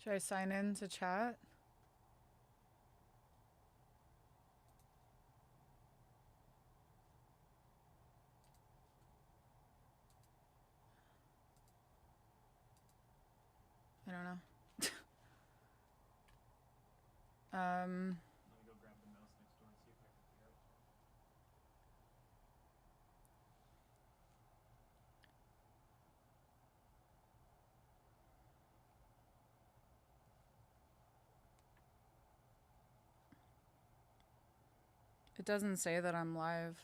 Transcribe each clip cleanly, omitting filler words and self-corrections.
Should I sign in to chat? I don't know. Let me go grab the mouse next door and see if I can figure it. It doesn't say that I'm live.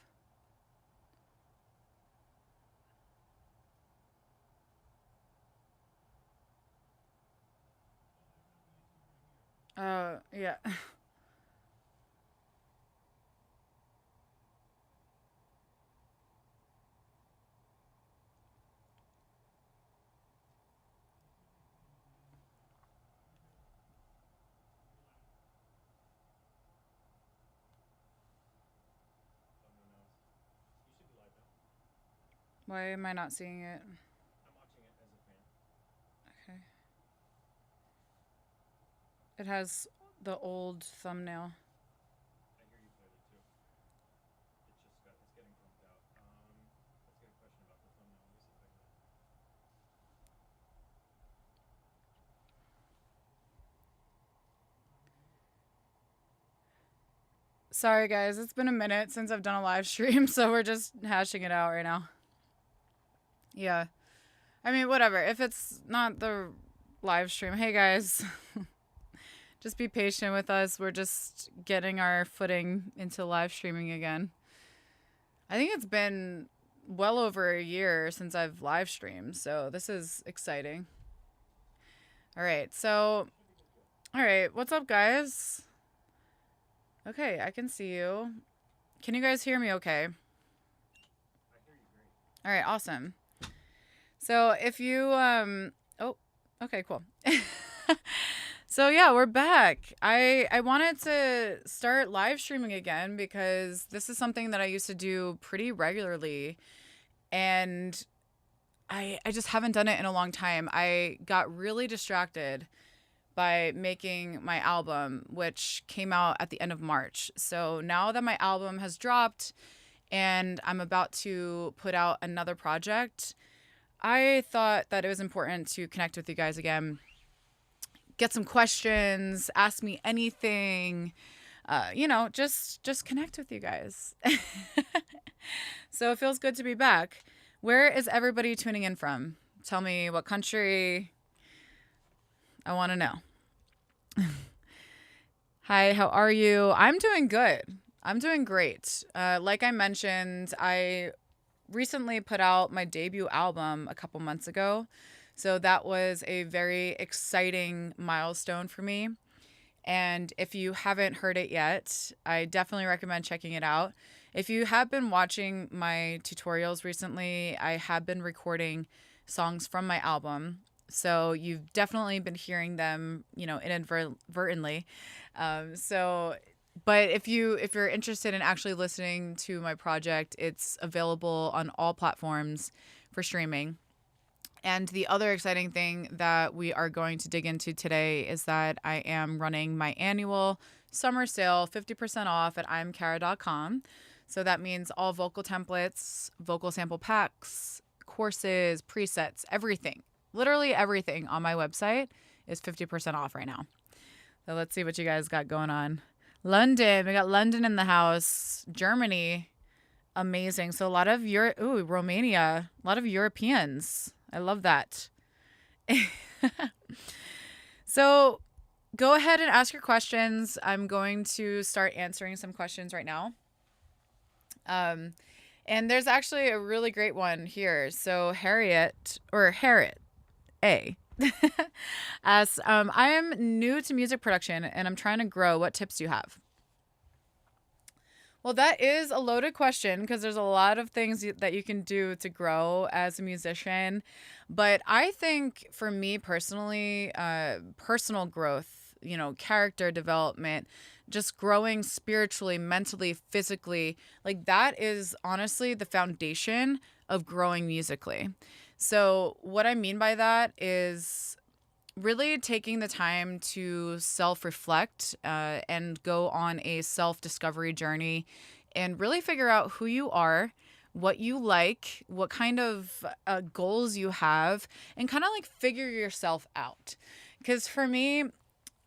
Yeah. Oh, no, no. You should be live now. Why am I not seeing it? I'm watching it as a fan. Okay. It has the old thumbnail. I hear you clearly too. It's getting pumped out. Let's get a question about the thumbnail. Let me see if I can. Sorry, guys. It's been a minute since I've done a live stream, so we're just hashing it out right now. Yeah. I mean, whatever. If it's not the live stream, hey, guys. Just be patient with us. We're just getting our footing into live streaming again. I think it's been well over a year since I've live streamed, so this is exciting. All right. So, all right. What's up, guys? Okay, I can see you. Can you guys hear me okay? I hear you great. All right, awesome. So if you oh, okay, cool. So yeah, we're back. I wanted to start live streaming again because this is something that I used to do pretty regularly, and I just haven't done it in a long time. I got really distracted by making my album, which came out at the end of March. So now that my album has dropped and I'm about to put out another project, I thought that it was important to connect with you guys again, get some questions, ask me anything, just connect with you guys. So it feels good to be back. Where is everybody tuning in from? Tell me what country. I want to know. Hi, how are you? I'm doing good. I'm doing great. Like I mentioned, I recently put out my debut album a couple months ago. So that was a very exciting milestone for me. And if you haven't heard it yet, I definitely recommend checking it out. If you have been watching my tutorials recently, I have been recording songs from my album. So you've definitely been hearing them, inadvertently. So but if you're interested in actually listening to my project, it's available on all platforms for streaming. And the other exciting thing that we are going to dig into today is that I am running my annual summer sale, 50% off at imkarra.com. So that means all vocal templates, vocal sample packs, courses, presets, everything. Literally everything on my website is 50% off right now. So let's see what you guys got going on. London, we got London in the house. Germany, amazing. So a lot of Romania, a lot of Europeans. I love that. So go ahead and ask your questions. I'm going to start answering some questions right now. And there's actually a really great one here. So Harriet A asks, I am new to music production and I'm trying to grow. What tips do you have? Well, that is a loaded question because there's a lot of things that you can do to grow as a musician. But I think for me personally, personal growth, character development, just growing spiritually, mentally, physically, like that is honestly the foundation of growing musically. So, what I mean by that is really taking the time to self-reflect and go on a self-discovery journey and really figure out who you are, what you like, what kind of goals you have, and kind of like figure yourself out. Because for me,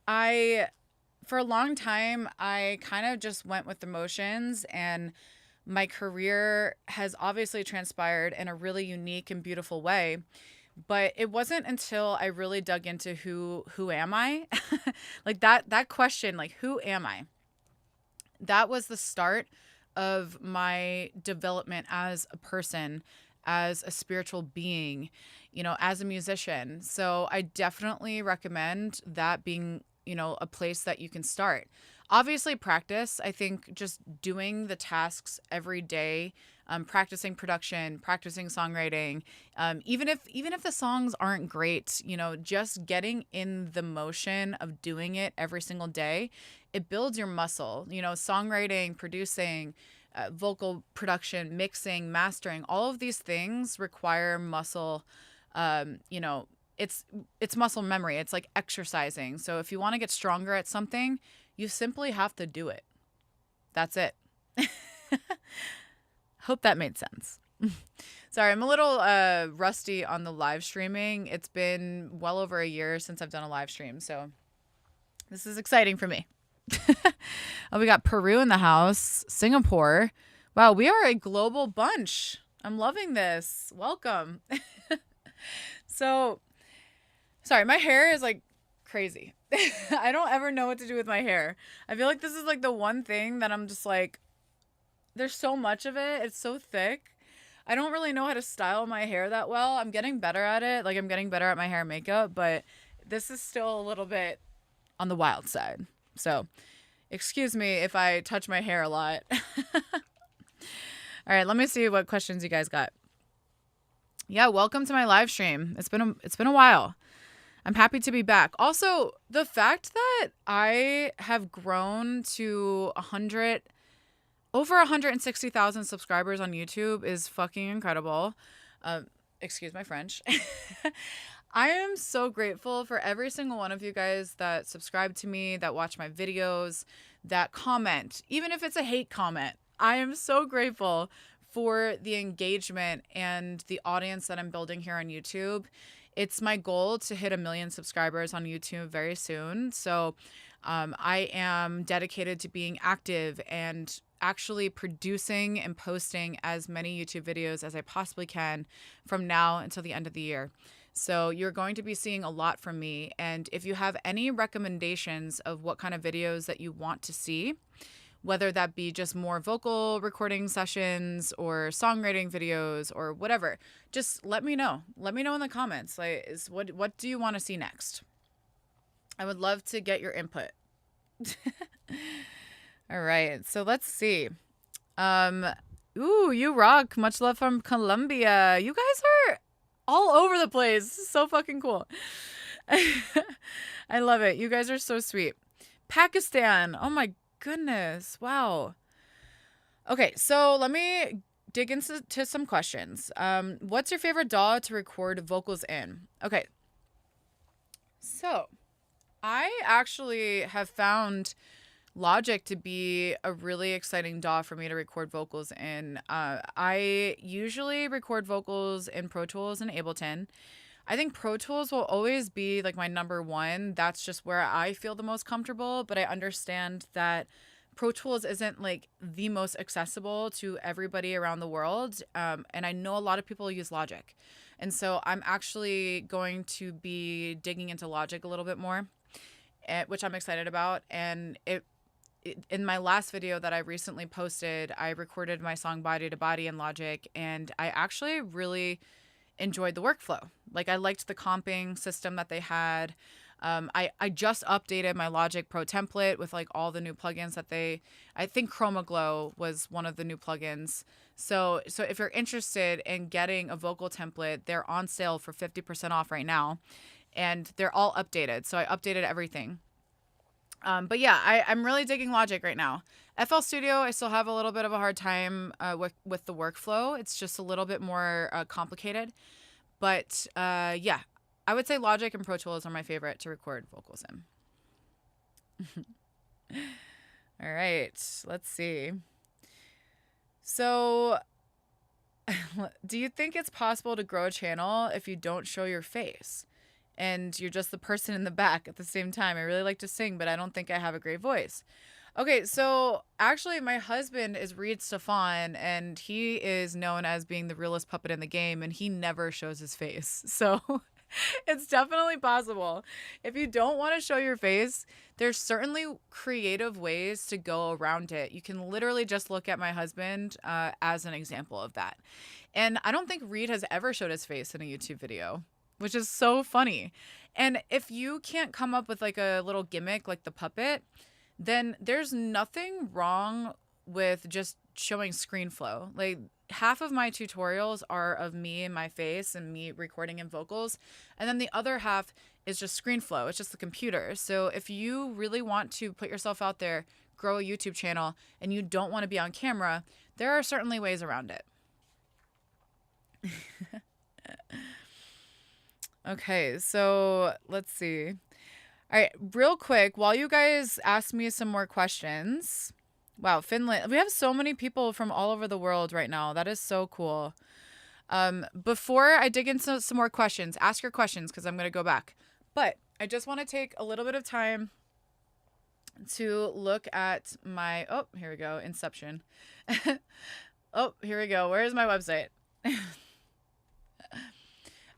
I, for a long time, I kind of just went with the motions, and my career has obviously transpired in a really unique and beautiful way. But it wasn't until I really dug into who am I? Like that question, like who am I? That was the start of my development as a person, as a spiritual being, as a musician. So I definitely recommend that being, a place that you can start. Obviously, practice. I think just doing the tasks every day, practicing production, practicing songwriting, even if the songs aren't great, just getting in the motion of doing it every single day, it builds your muscle. Songwriting, producing, vocal production, mixing, mastering, all of these things require muscle. Um, you know, it's muscle memory. It's like exercising. So if you want to get stronger at something, you simply have to do it. That's it. Hope that made sense. Sorry, I'm a little rusty on the live streaming. It's been well over a year since I've done a live stream, so this is exciting for me. Oh, we got Peru in the house, Singapore. Wow, we are a global bunch. I'm loving this. Welcome. So, sorry, my hair is like crazy. I don't ever know what to do with my hair. I feel like this is like the one thing that I'm just like, there's so much of it. It's so thick. I don't really know how to style my hair that well. I'm getting better at it. Like, I'm getting better at my hair and makeup, but this is still a little bit on the wild side. So, excuse me if I touch my hair a lot. All right, let me see what questions you guys got. Yeah, welcome to my live stream. It's been a while. I'm happy to be back. Also, the fact that I have grown to over 160,000 subscribers on YouTube is fucking incredible. Excuse my French. I am so grateful for every single one of you guys that subscribe to me, that watch my videos, that comment, even if it's a hate comment. I am so grateful for the engagement and the audience that I'm building here on YouTube. It's my goal to hit 1 million subscribers on YouTube very soon. So I am dedicated to being active and actually producing and posting as many YouTube videos as I possibly can from now until the end of the year. So you're going to be seeing a lot from me. And if you have any recommendations of what kind of videos that you want to see, whether that be just more vocal recording sessions or songwriting videos or whatever, just let me know. Let me know in the comments. Like, what do you want to see next? I would love to get your input. All right, so let's see. Ooh, you rock. Much love from Colombia. You guys are all over the place. So fucking cool. I love it. You guys are so sweet. Pakistan. Oh my goodness. Wow. Okay, so let me dig into some questions. What's your favorite DAW to record vocals in? Okay. So, I actually have found Logic to be a really exciting DAW for me to record vocals in. I usually record vocals in Pro Tools and Ableton. I think Pro Tools will always be like my number one. That's just where I feel the most comfortable, but I understand that Pro Tools isn't like the most accessible to everybody around the world. And I know a lot of people use Logic. And so I'm actually going to be digging into Logic a little bit more, which I'm excited about. And in my last video that I recently posted, I recorded my song Body to Body in Logic, and I actually really enjoyed the workflow. Like, I liked the comping system that they had. I just updated my Logic Pro template with like all the new plugins that I think Chroma Glow was one of the new plugins. So if you're interested in getting a vocal template, they're on sale for 50% off right now, and they're all updated. So I updated everything. But yeah, I'm really digging Logic right now. FL Studio, I still have a little bit of a hard time with the workflow. It's just a little bit more complicated. But yeah, I would say Logic and Pro Tools are my favorite to record vocals in. All right, let's see. So, do you think it's possible to grow a channel if you don't show your face and you're just the person in the back at the same time? I really like to sing, but I don't think I have a great voice. Okay, so actually my husband is Reed Stefan, and he is known as being the realest puppet in the game, and he never shows his face. So it's definitely possible. If you don't want to show your face, there's certainly creative ways to go around it. You can literally just look at my husband as an example of that. And I don't think Reed has ever showed his face in a YouTube video, which is so funny. And if you can't come up with like a little gimmick like the puppet, then there's nothing wrong with just showing screen flow. Like half of my tutorials are of me and my face and me recording in vocals. And then the other half is just screen flow. It's just the computer. So if you really want to put yourself out there, grow a YouTube channel, and you don't want to be on camera, there are certainly ways around it. Okay, so let's see. All right, real quick, while you guys ask me some more questions. Wow, Finland. We have so many people from all over the world right now. That is so cool. Before I dig into some more questions, ask your questions because I'm going to go back. But I just want to take a little bit of time to look at my, oh, here we go, Inception. Oh, here we go. Where is my website?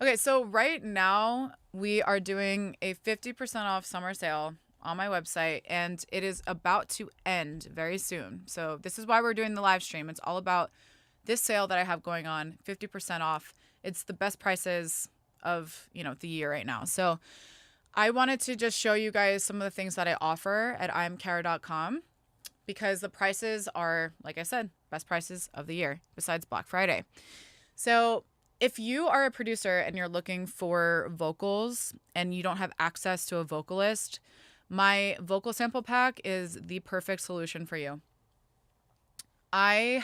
Okay, so right now we are doing a 50% off summer sale on my website, and it is about to end very soon. So this is why we're doing the live stream. It's all about this sale that I have going on, 50% off. It's the best prices of, the year right now. So I wanted to just show you guys some of the things that I offer at imkarra.com because the prices are, like I said, best prices of the year besides Black Friday. So if you are a producer and you're looking for vocals and you don't have access to a vocalist, my vocal sample pack is the perfect solution for you. I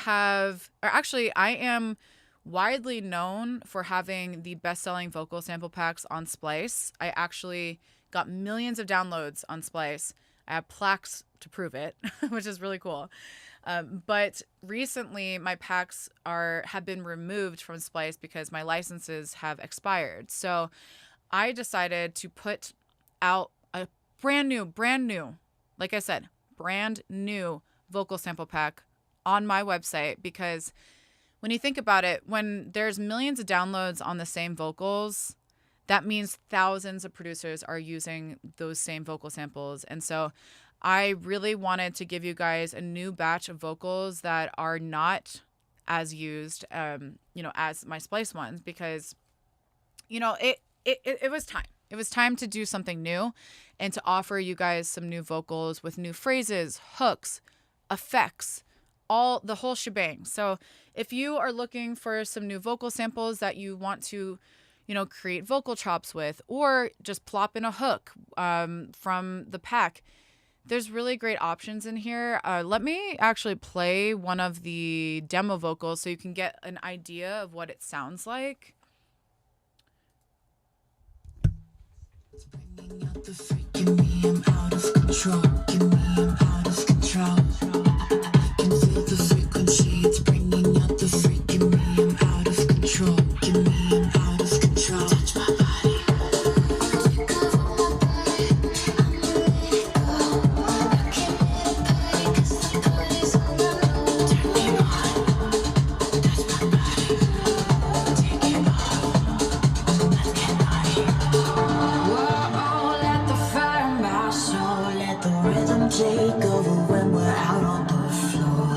am widely known for having the best-selling vocal sample packs on Splice. I actually got millions of downloads on Splice. I have plaques to prove it, which is really cool. But recently, my packs have been removed from Splice because my licenses have expired. So I decided to put out a brand new, like I said, brand new vocal sample pack on my website because when you think about it, when there's millions of downloads on the same vocals, that means thousands of producers are using those same vocal samples. And so I really wanted to give you guys a new batch of vocals that are not as used, as my Splice ones because, it was time. It was time to do something new and to offer you guys some new vocals with new phrases, hooks, effects, the whole shebang. So if you are looking for some new vocal samples that you want to, create vocal chops with, or just plop in a hook from the pack, there's really great options in here. Let me actually play one of the demo vocals so you can get an idea of what it sounds like. It's bringing out the freak in me, I'm out of control. Give me, I'm out of control. I can feel the frequency. It's bringing out the freak in me, I'm out of control. Give me, I'm out of control. Touch my body. Take over my body. I'm ready to go. I can't let it play 'cause the party's on the low. Turn it on. Touch my body. Take it off. Let's get naughty. Whoa, let the fire in my soul, let the rhythm take over when we're out on the floor.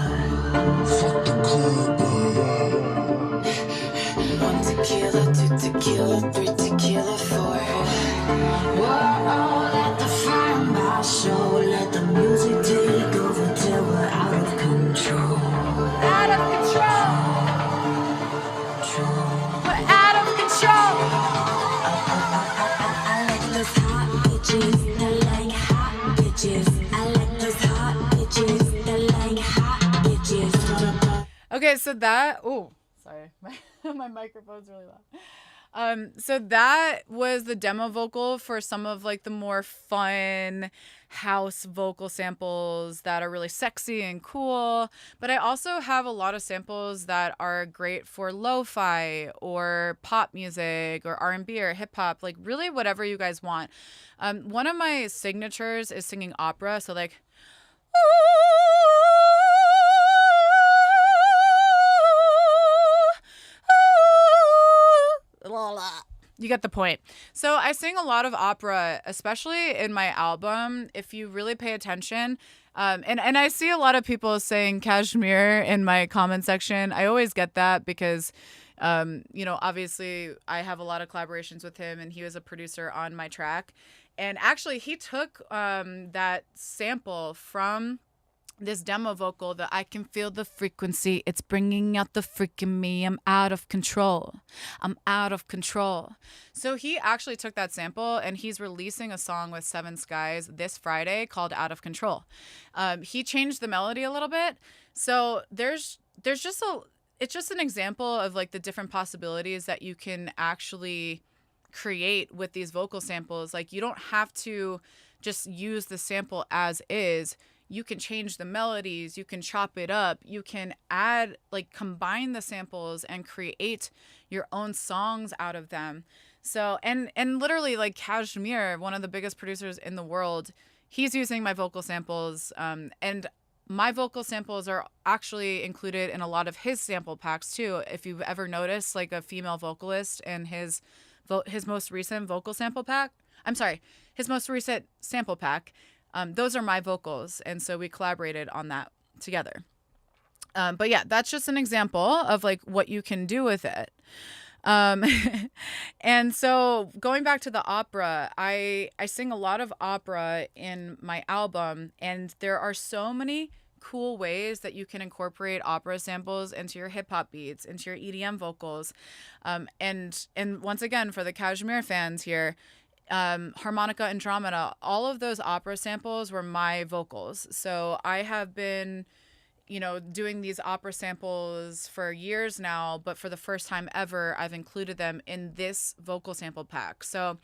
Fuck the club. One tequila, two tequila, three tequila, four. Whoa, let the fire in my soul, let the music take over till we're out of control. Out of control. We're out of control. I like those hot bitches that like hot bitches. I like those hot bitches that like hot bitches. Okay, so that, sorry, my microphone's really loud. So that was the demo vocal for some of like the more fun house vocal samples that are really sexy and cool. But I also have a lot of samples that are great for lo-fi or pop music or R&B or hip hop, like really whatever you guys want. One of my signatures is singing opera, so like you get the point. So I sing a lot of opera, especially in my album. If you really pay attention, and I see a lot of people saying Kashmir in my comment section. I always get that because, obviously I have a lot of collaborations with him, and he was a producer on my track. And actually, he took that sample from this demo vocal that I can feel the frequency. It's bringing out the freak in me. I'm out of control. I'm out of control. So he actually took that sample and he's releasing a song with Seven Skies this Friday called Out of Control. He changed the melody a little bit. So there's just it's just an example of like the different possibilities that you can actually create with these vocal samples. Like you don't have to just use the sample as is. You can change the melodies, you can chop it up, you can add, like combine the samples and create your own songs out of them. So, and literally like Kashmir, one of the biggest producers in the world, he's using my vocal samples. And my vocal samples are actually included in a lot of his sample packs too. If you've ever noticed like a female vocalist in his most recent vocal sample pack, his most recent sample pack, those are my vocals, and so we collaborated on that together. But yeah, that's just an example of like what you can do with it. And so going back to the opera, I sing a lot of opera in my album, and there are so many cool ways that you can incorporate opera samples into your hip hop beats, into your EDM vocals. And once again, for the Kashmir fans here, harmonica and andromeda, all of those opera samples were my vocals. So I have been, doing these opera samples for years now, but for the first time ever, I've included them in this vocal sample pack. So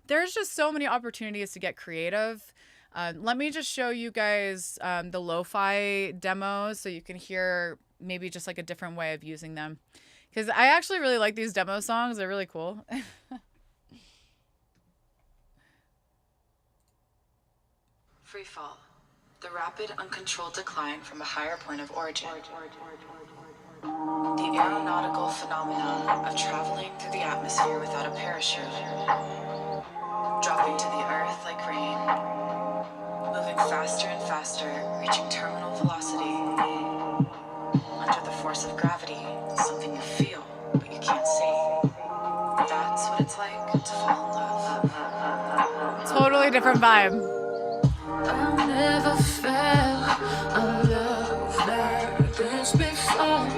there's just so many opportunities to get creative. Let me just show you guys the lo-fi demos so you can hear maybe just like a different way of using them. Because I actually really like these demo songs. They're really cool. Free fall. The rapid, uncontrolled decline from a higher point of origin. The aeronautical phenomenon of traveling through the atmosphere without a parachute. Dropping to the earth like rain. Moving faster and faster, reaching terminal velocity. Under the force of gravity, something you feel, but you can't see. That's what it's like to fall in love. Totally different vibe. I never felt a love like this before.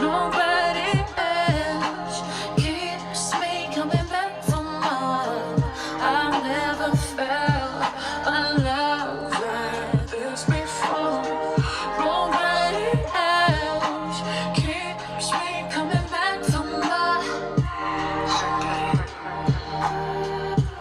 Nobody else keeps me coming back for more. I never felt a love like this before. Nobody else keeps me coming back for more. Heartbeat,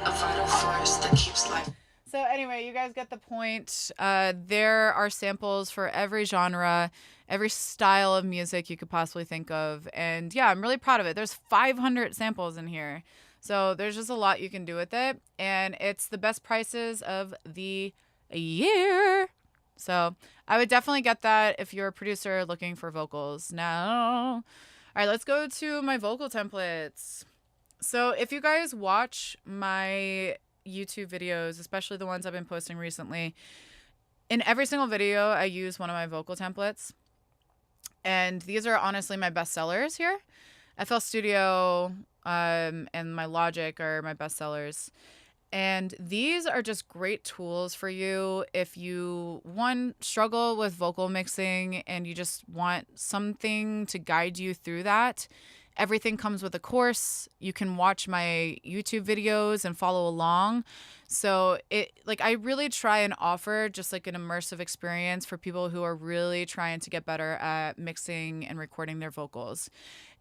a vital force that keeps life. So anyway, you guys get the point. There are samples for every genre, every style of music you could possibly think of. And yeah, I'm really proud of it. There's 500 samples in here. So there's just a lot you can do with it. And it's the best prices of the year. So I would definitely get that if you're a producer looking for vocals now. All right, let's go to my vocal templates. So if you guys watch my YouTube videos, especially the ones I've been posting recently, in every single video I use one of my vocal templates, and these are honestly my best sellers here. FL Studio and my Logic are my best sellers, and these are just great tools for you if you struggle with vocal mixing and you just want something to guide you through that. Everything comes with a course. You can watch my YouTube videos and follow along. So I really try and offer just like an immersive experience for people who are really trying to get better at mixing and recording their vocals.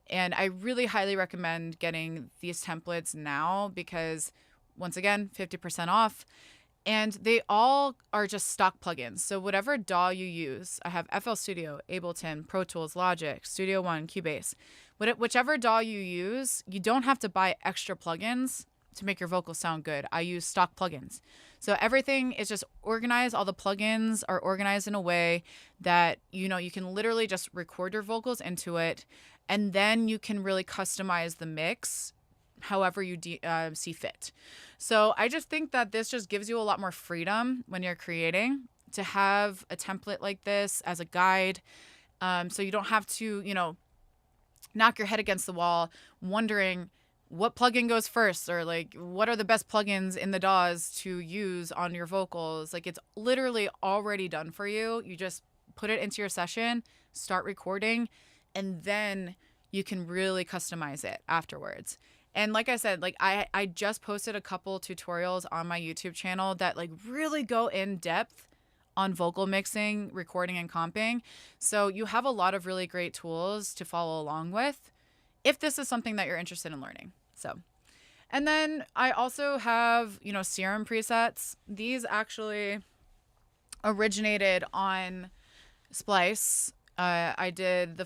And I really highly recommend getting these templates now because, once again, 50% off. And they all are just stock plugins. So whatever DAW you use, I have FL Studio, Ableton, Pro Tools, Logic, Studio One, Cubase. Whichever DAW you use, you don't have to buy extra plugins to make your vocals sound good. I use stock plugins. So everything is just organized. All the plugins are organized in a way that, you know, you can literally just record your vocals into it, and then you can really customize the mix however you see fit. So I just think that this just gives you a lot more freedom when you're creating to have a template like this as a guide. So you don't have to, you know, knock your head against the wall wondering what plugin goes first, or like what are the best plugins in the DAWs to use on your vocals. Like, it's literally already done for you. You just put it into your session, start recording, and then you can really customize it afterwards. And like I said, like I just posted a couple tutorials on my YouTube channel that like really go in depth on vocal mixing, recording, and comping. So you have a lot of really great tools to follow along with if this is something that you're interested in learning. So, and then I also have, you know, Serum presets. These actually originated on Splice. I did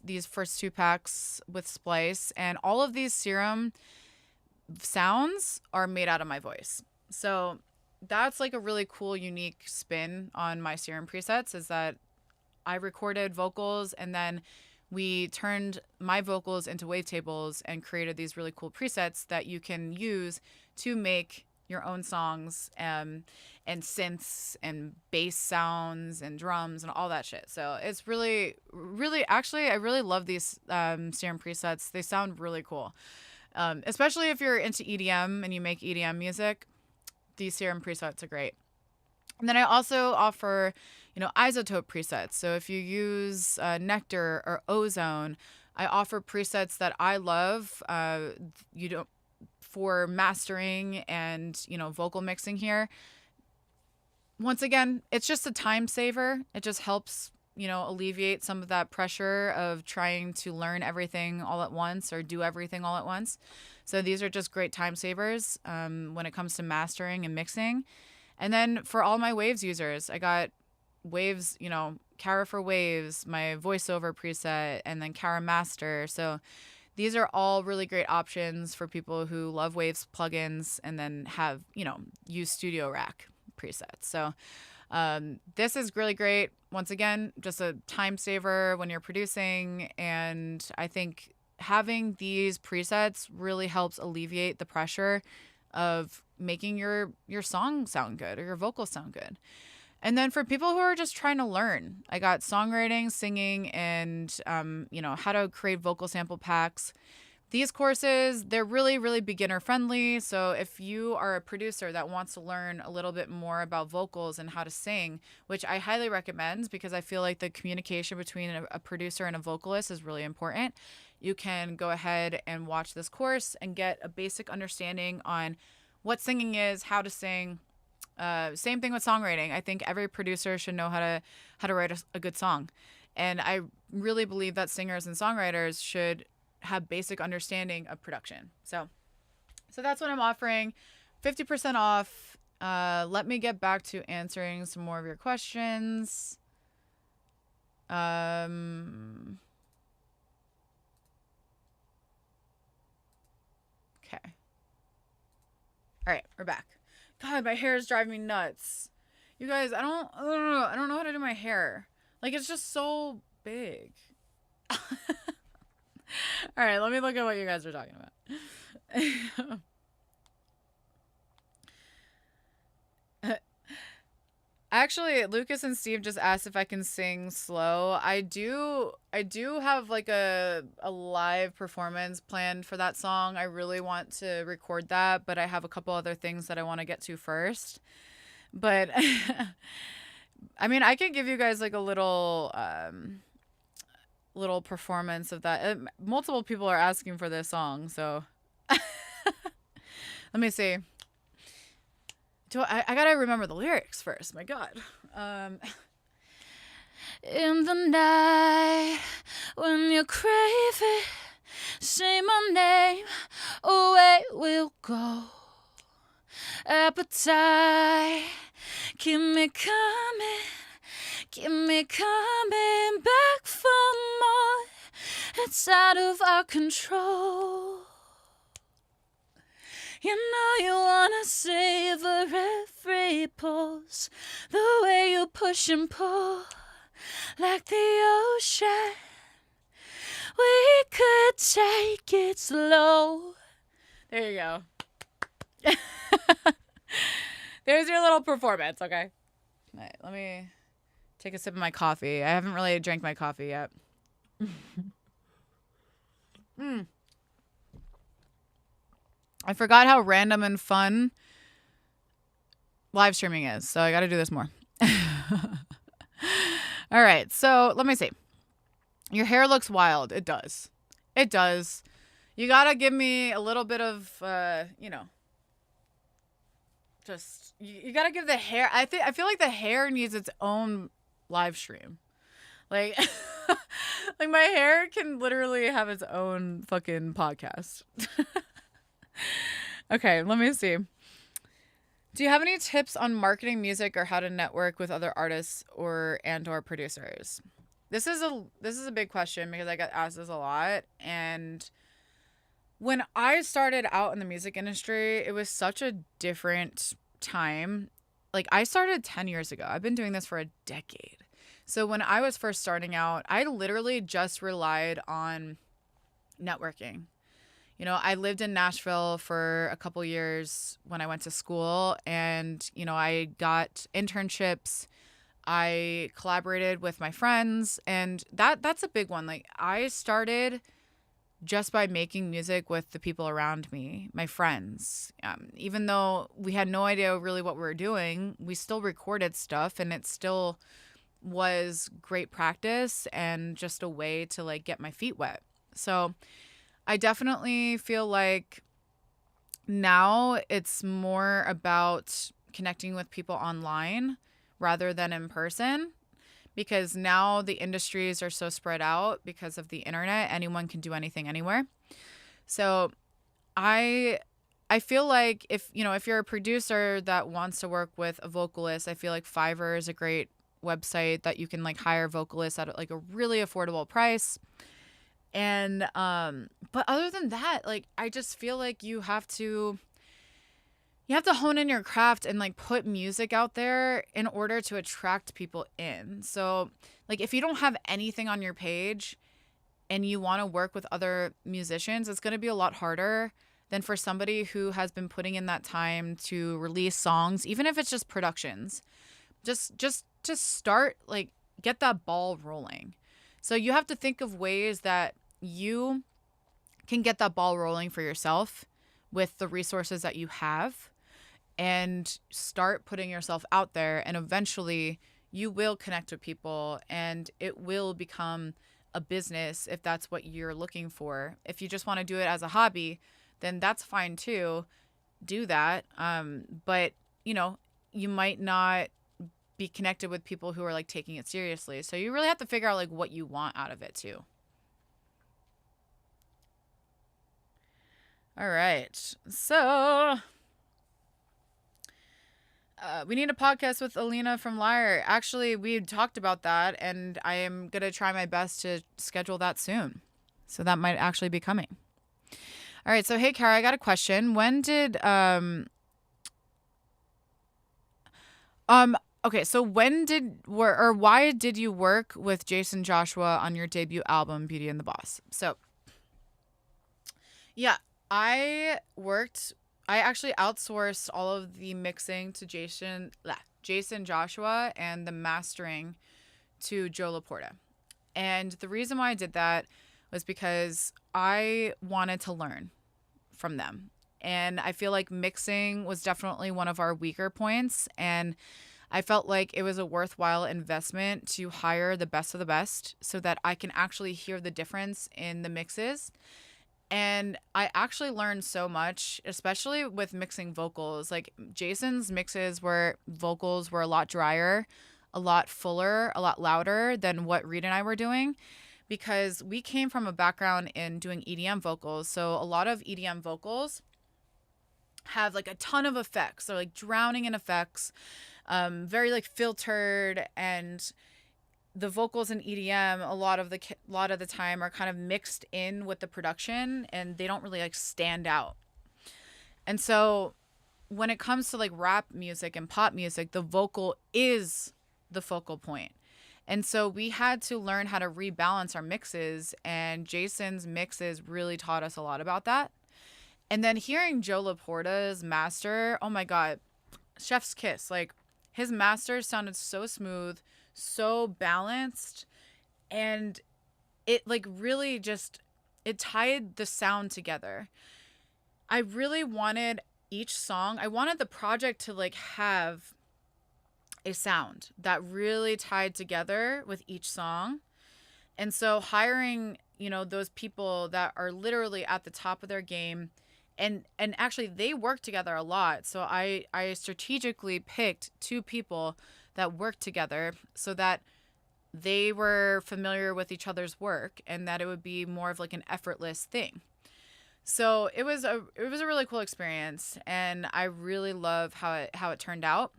these first 2 packs with Splice, and all of these Serum sounds are made out of my voice. So that's like a really cool, unique spin on my Serum presets, is that I recorded vocals and then we turned my vocals into wavetables and created these really cool presets that you can use to make your own songs, and synths and bass sounds and drums and all that shit. So it's really, really, actually, I really love these Serum presets. They sound really cool. Especially if you're into EDM and you make EDM music, these Serum presets are great. And then I also offer, you know, isotope presets. So if you use Nectar or Ozone, I offer presets that I love. For mastering and, you know, vocal mixing here. Once again, it's just a time saver. It just helps, you know, alleviate some of that pressure of trying to learn everything all at once or do everything all at once. So these are just great time savers when it comes to mastering and mixing. And then for all my Waves users, I got Waves, you know, Karra for Waves, my voiceover preset, and then Karra Master. So these are all really great options for people who love Waves plugins and then have, you know, use Studio Rack presets. So this is really great. Once again, just a time saver when you're producing. And I think having these presets really helps alleviate the pressure of making your song sound good or your vocals sound good. And then for people who are just trying to learn, I got songwriting, singing, and, you know, how to create vocal sample packs. These courses, they're really, really beginner friendly. So if you are a producer that wants to learn a little bit more about vocals and how to sing, which I highly recommend because I feel like the communication between a producer and a vocalist is really important, you can go ahead and watch this course and get a basic understanding on what singing is, how to sing. Same thing with songwriting. I think every producer should know how to write a good song. And I really believe that singers and songwriters should have basic understanding of production. So that's what I'm offering. 50% off. Let me get back to answering some more of your questions. Okay. All right, we're back. God, my hair is driving me nuts. You guys, I don't know how to do my hair. Like, it's just so big. All right, let me look at what you guys are talking about. Actually, Lucas and Steve just asked if I can sing slow. I do have like a live performance planned for that song. I really want to record that, but I have a couple other things that I want to get to first. But I mean, I can give you guys like a little performance of that. Multiple people are asking for this song, so let me see. I gotta remember the lyrics first. My God. In the night when you crave it, Say my name, away we'll go. Appetite, keep me coming back for more. It's out of our control. You know you wanna savor every pulse, the way you push and pull, like the ocean. We could take it slow. There you go. There's your little performance, okay? All right, let me take a sip of my coffee. I haven't really drank my coffee yet. I forgot how random and fun live streaming is, so I got to do this more. All right, so let me see. Your hair looks wild. It does. It does. You got to give me a little bit of, just, you got to give the hair, I feel like the hair needs its own live stream. Like, like my hair can literally have its own fucking podcast. Okay, let me see. Do you have any tips on marketing music or how to network with other artists or producers? This is a big question because I get asked this a lot. And when I started out in the music industry, it was such a different time. Like, I started 10 years ago. I've been doing this for a decade. So when I was first starting out, I literally just relied on networking. You know, I lived in Nashville for a couple years when I went to school, and, you know, I got internships. I collaborated with my friends, and that's a big one. Like, I started just by making music with the people around me, my friends. Even though we had no idea really what we were doing, we still recorded stuff, and it still was great practice and just a way to, like, get my feet wet. So I definitely feel like now it's more about connecting with people online rather than in person, because now the industries are so spread out because of the internet. Anyone can do anything anywhere. So I feel like if you're a producer that wants to work with a vocalist, I feel like Fiverr is a great website that you can, like, hire vocalists at, like, a really affordable price. And but other than that, like, I just feel like you have to hone in your craft and, like, put music out there in order to attract people in. So, like, if you don't have anything on your page and you want to work with other musicians, it's going to be a lot harder than for somebody who has been putting in that time to release songs, even if it's just productions. Just to start, like, get that ball rolling. So you have to think of ways that you can get that ball rolling for yourself with the resources that you have, and start putting yourself out there, and eventually you will connect with people and it will become a business if that's what you're looking for. If you just want to do it as a hobby, then that's fine too. Do that. But, you know, you might not be connected with people who are, like, taking it seriously. So you really have to figure out, like, what you want out of it too. All right. So we need a podcast with Alina from Lyre. Actually, we talked about that, and I am going to try my best to schedule that soon. So that might actually be coming. All right. So, hey, Karra, I got a question. When did, okay, so why did you work with Jason Joshua on your debut album, Beauty and the Boss? So, yeah, I actually outsourced all of the mixing to Jason Joshua and the mastering to Joe Laporta. And the reason why I did that was because I wanted to learn from them. And I feel like mixing was definitely one of our weaker points. And I felt like it was a worthwhile investment to hire the best of the best so that I can actually hear the difference in the mixes. And I actually learned so much, especially with mixing vocals. Like, Jason's mixes vocals were a lot drier, a lot fuller, a lot louder than what Reed and I were doing. because we came from a background in doing EDM vocals. So a lot of EDM vocals have like a ton of effects. They're like drowning in effects, very like filtered, and the vocals in EDM a lot of the time are kind of mixed in with the production, and they don't really like stand out. And so when it comes to like rap music and pop music, the vocal is the focal point. And so we had to learn how to rebalance our mixes, and Jason's mixes really taught us a lot about that. And then hearing Joe Laporta's master, oh my God, chef's kiss. Like, his master sounded so smooth, so balanced, and it like really just, it tied the sound together. I really wanted each song, I wanted the project to like have a sound that really tied together with each song. And so hiring, those people that are literally at the top of their game, and actually they work together a lot. So I strategically picked two people that worked together so that they were familiar with each other's work and that it would be more of like an effortless thing. So it was a really cool experience, and I really love how it turned out.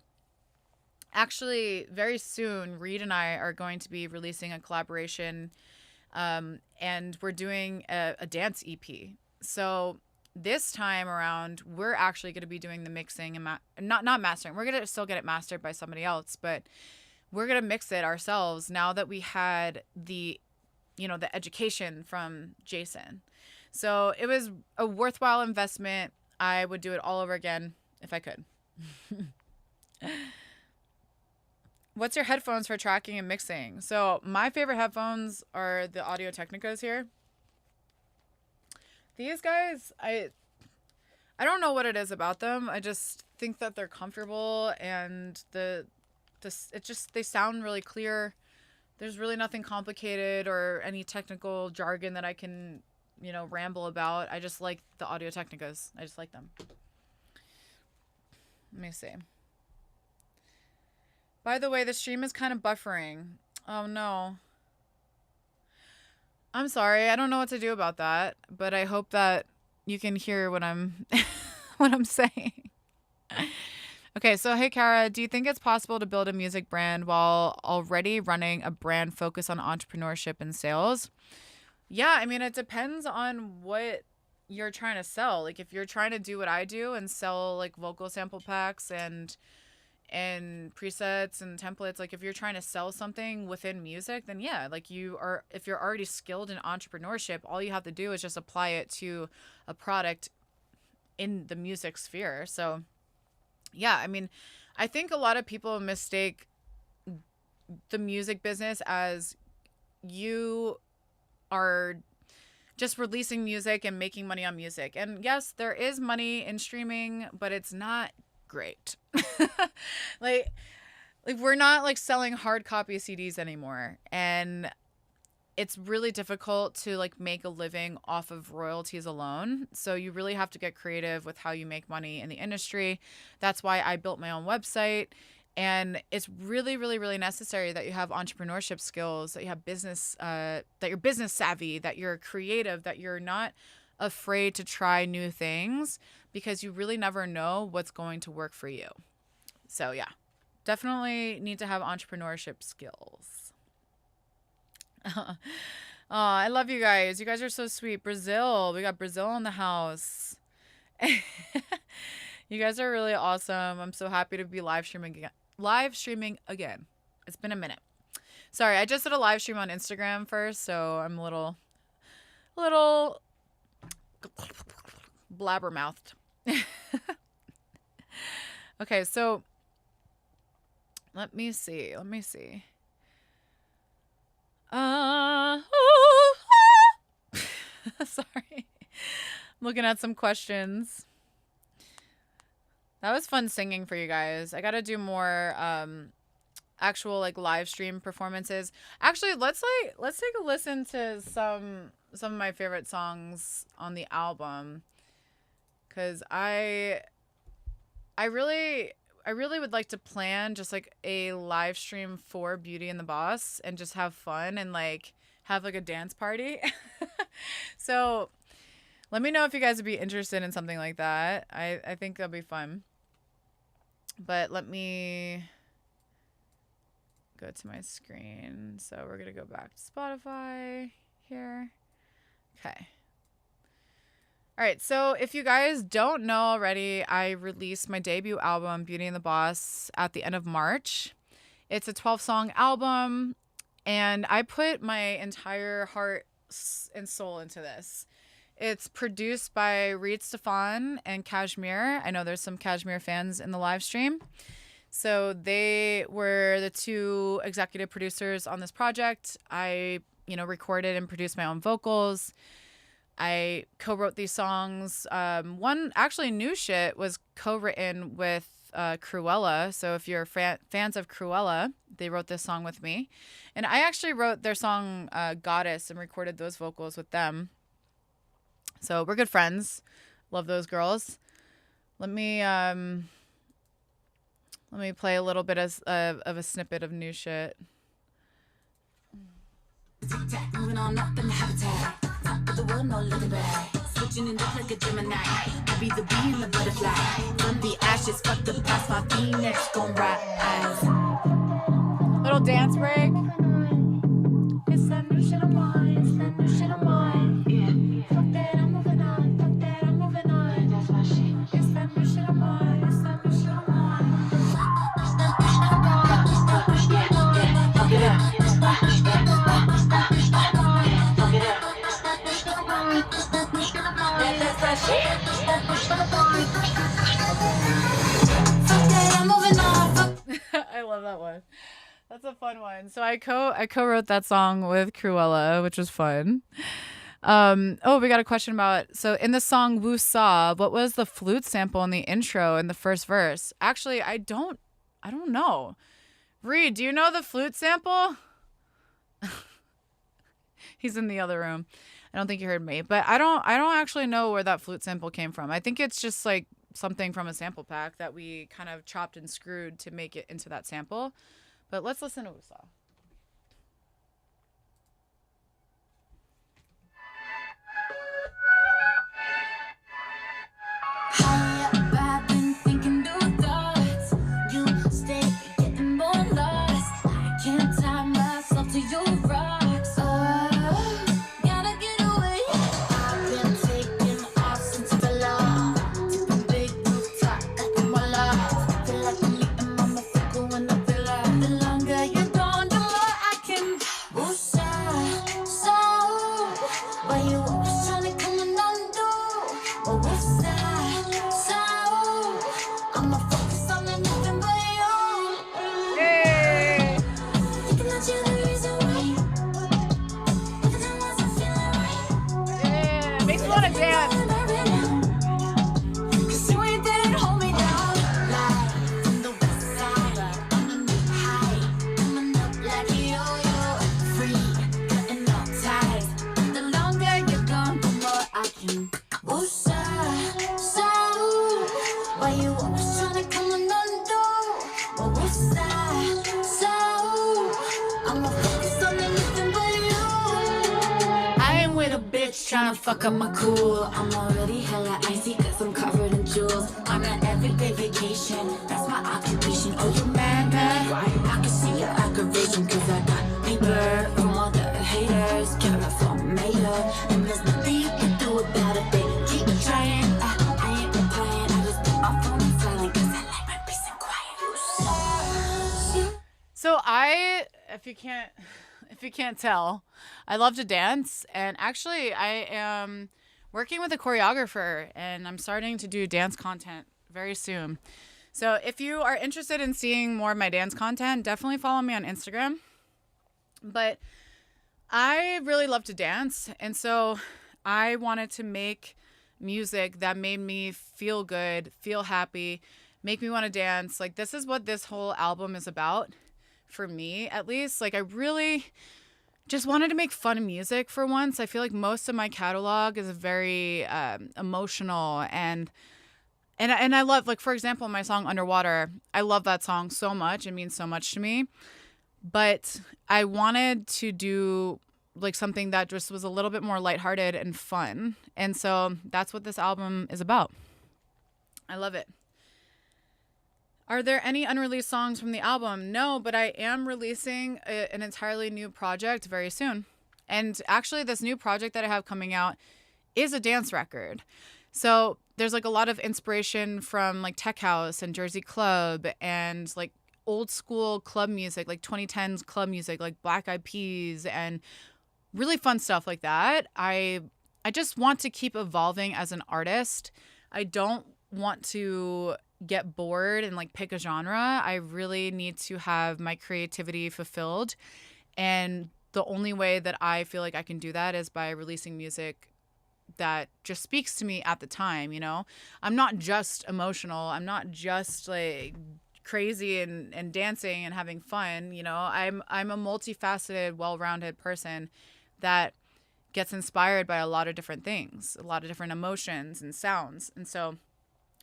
Actually, very soon, Reed and I are going to be releasing a collaboration, and we're doing a dance EP. So this time around, we're actually going to be doing the mixing and not mastering. We're going to still get it mastered by somebody else, but we're going to mix it ourselves now that we had the education from Jason. So it was a worthwhile investment. I would do it all over again if I could. What's your headphones for tracking and mixing? So my favorite headphones are the Audio Technicas here. These guys, I don't know what it is about them. I just think that they're comfortable, and they sound really clear. There's really nothing complicated or any technical jargon that I can, ramble about. I just like the Audio Technicas. I just like them. Let me see. By the way, the stream is kind of buffering. Oh no. I'm sorry. I don't know what to do about that, but I hope that you can hear what I'm what I'm saying. Okay, so hey Karra, do you think it's possible to build a music brand while already running a brand focused on entrepreneurship and sales? Yeah, I mean, it depends on what you're trying to sell. Like, if you're trying to do what I do and sell like vocal sample packs and presets and templates, like if you're trying to sell something within music, then yeah, like if you're already skilled in entrepreneurship, all you have to do is just apply it to a product in the music sphere. So yeah, I mean, I think a lot of people mistake the music business as you are just releasing music and making money on music. And yes, there is money in streaming, but it's not great. like we're not like selling hard copy CDs anymore, and it's really difficult to like make a living off of royalties alone. So you really have to get creative with how you make money in the industry. That's why I built my own website. And it's really, really, really necessary that you have entrepreneurship skills, that you have business, that you're business savvy, that you're creative, that you're not afraid to try new things, because you really never know what's going to work for you. So yeah, definitely need to have entrepreneurship skills. Oh, I love you guys. You guys are so sweet. Brazil. We got Brazil in the house. You guys are really awesome. I'm so happy to be live streaming again. It's been a minute. Sorry, I just did a live stream on Instagram first, so I'm a little blabbermouthed. Okay, so let me see. Sorry. I'm looking at some questions. That was fun singing for you guys. I got to do more actual like live stream performances. Actually, let's take a listen to some of my favorite songs on the album, cuz I really would like to plan just like a live stream for Beauty and the Boss and just have fun and like have like a dance party. So let me know if you guys would be interested in something like that. I think that'll be fun. But let me go to my screen. So we're going to go back to Spotify here. Okay. All right. So if you guys don't know already, I released my debut album, Beauty and the Boss, at the end of March. It's a 12-song album, and I put my entire heart and soul into this. It's produced by Reed Stefan and Kashmir. I know there's some Kashmir fans in the live stream. So they were the two executive producers on this project. I, recorded and produced my own vocals. I co-wrote these songs. One actually new shit was co-written with Cruella. So if you're fans of Cruella, they wrote this song with me. And I actually wrote their song Goddess and recorded those vocals with them. So we're good friends. Love those girls. Let me play a little bit of a snippet of new shit. Moving on up in the habitat. Top of the world, no looking back. Switching into like a Gemini. I be the bee and the butterfly. From the ashes, fuck the past, my phoenix gon' rise. Little dance break. It's that new shit of mine. It's that new shit of mine. Yeah. Fuck that, I'm moving on. Fuck that, I'm moving on. That's my shit. It's that new shit of mine. It's that new shit of mine. It's that new shit of mine. It's that new shit of mine. Fuck it up. It's that new shit of mine. It's that new shit of mine. Fuck it up. It's that new shit of mine. It's that new shit of mine. That's that shit. It's that new shit of mine. Fuck that, I'm moving on. I love that one. That's a fun one. So I co-wrote that song with Cruella, which was fun. We got a question about, so in the song Woo Saw, what was the flute sample in the intro in the first verse? Actually, I don't know. Reed, do you know the flute sample? He's in the other room. I don't think you heard me, but I don't actually know where that flute sample came from. I think it's just like something from a sample pack that we kind of chopped and screwed to make it into that sample. But let's listen to Woo Saw. I've been thinking through thoughts. You stay getting more lost. I can't tie myself to your rocks. Gotta get away. I've been taking off since Villa. Tipping big rooftop like I'm alive. Feel like I'm eating mama fickle in the villa. The longer you're gone, the more I can. Woosah, so why you always trying to come and undo? Well, woosah. I'ma focus on anything but you. Yay! Thinking that you're the reason why everything wasn't feeling right. Yeah, makes me want to dance. Cause you ain't there to hold me down. Live from the west side, underneath high, coming up like a yo-yo. Free, cutting all ties. The longer you're gone, the more I can. Woosah, so why you always trying to come and undo? Well, woosah, so I'ma focus on anything but you. I ain't with a bitch trying to fuck up my cool. I'm already hella icy cause I'm covered in jewels. On an everyday vacation, that's my occupation. Oh, you mad? I can see your aggravation cause I got paper from all the haters. California, and there's nothing you can do about it. They keep trying. I ain't replying. I just put my phone in silent cause I like my peace and quiet. So if you can't tell, I love to dance, and actually I am working with a choreographer, and I'm starting to do dance content very soon. So if you are interested in seeing more of my dance content, definitely follow me on Instagram. But I really love to dance, and so I wanted to make music that made me feel good, feel happy, make me want to dance. Like, this is what this whole album is about, for me at least. Like, I really just wanted to make fun music for once. I feel like most of my catalog is very emotional, and I love, like, for example, my song Underwater. I love that song so much. It means so much to me. But I wanted to do like something that just was a little bit more lighthearted and fun. And so that's what this album is about. I love it. Are there any unreleased songs from the album? No, but I am releasing an entirely new project very soon. And actually, this new project that I have coming out is a dance record. So there's like a lot of inspiration from like Tech House and Jersey Club and like old school club music, like 2010s club music, like Black Eyed Peas and really fun stuff like that. I just want to keep evolving as an artist. I don't want to get bored and like pick a genre. I really need to have my creativity fulfilled. And the only way that I feel like I can do that is by releasing music that just speaks to me at the time, you know? I'm not just emotional. I'm not just like crazy and dancing and having fun, you know? I'm a multifaceted, well-rounded person that gets inspired by a lot of different things, a lot of different emotions and sounds. And so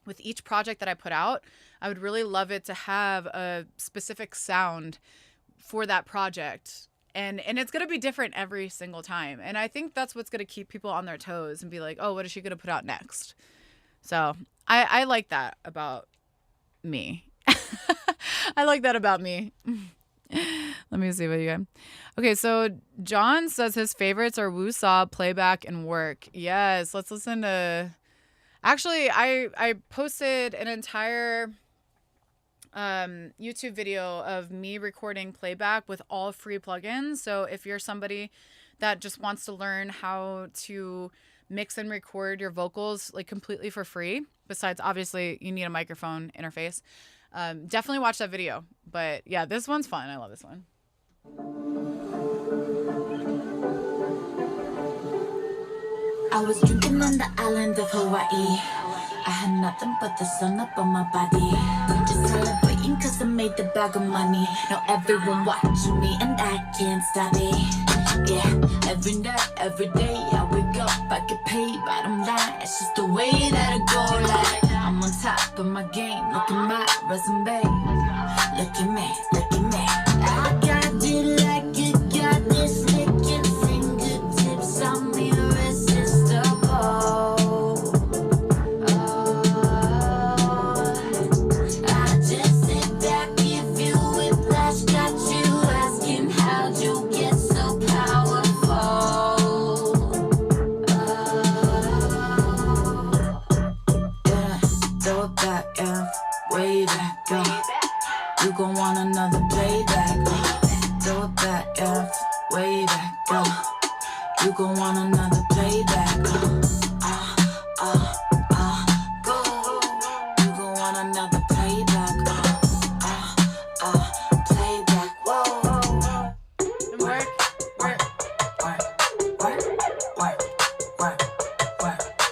with each project that I put out, I would really love it to have a specific sound for that project. And it's going to be different every single time. And I think that's what's going to keep people on their toes and be like, oh, what is she going to put out next? So I like that about me. I like that about me. Let me see what you got. Okay, so John says his favorites are Woo-Saw, Playback, and Work. Yes, let's listen to... Actually, I posted an entire... YouTube video of me recording playback with all free plugins. So if you're somebody that just wants to learn how to mix and record your vocals like completely for free, besides obviously you need a microphone interface, definitely watch that video. But yeah, this one's fun. I love this one. I was drinking on the island of Hawaii. I had nothing but the sun up on my body. Just celebrating cause I made the bag of money. Now everyone watching me and I can't stop it. Yeah, every night, every day I wake up, I get paid, bottom line. It's just the way that I go, like I'm on top of my game. Look at my resume. Look at me, look at me. I got it like you got this. Lick your fingertips on me, irresistible. Way back, you gon' want another playback. Throw it back, yeah, way back, you gon' want another playback. Go, you gon' want another playback. Playback, whoa. Work.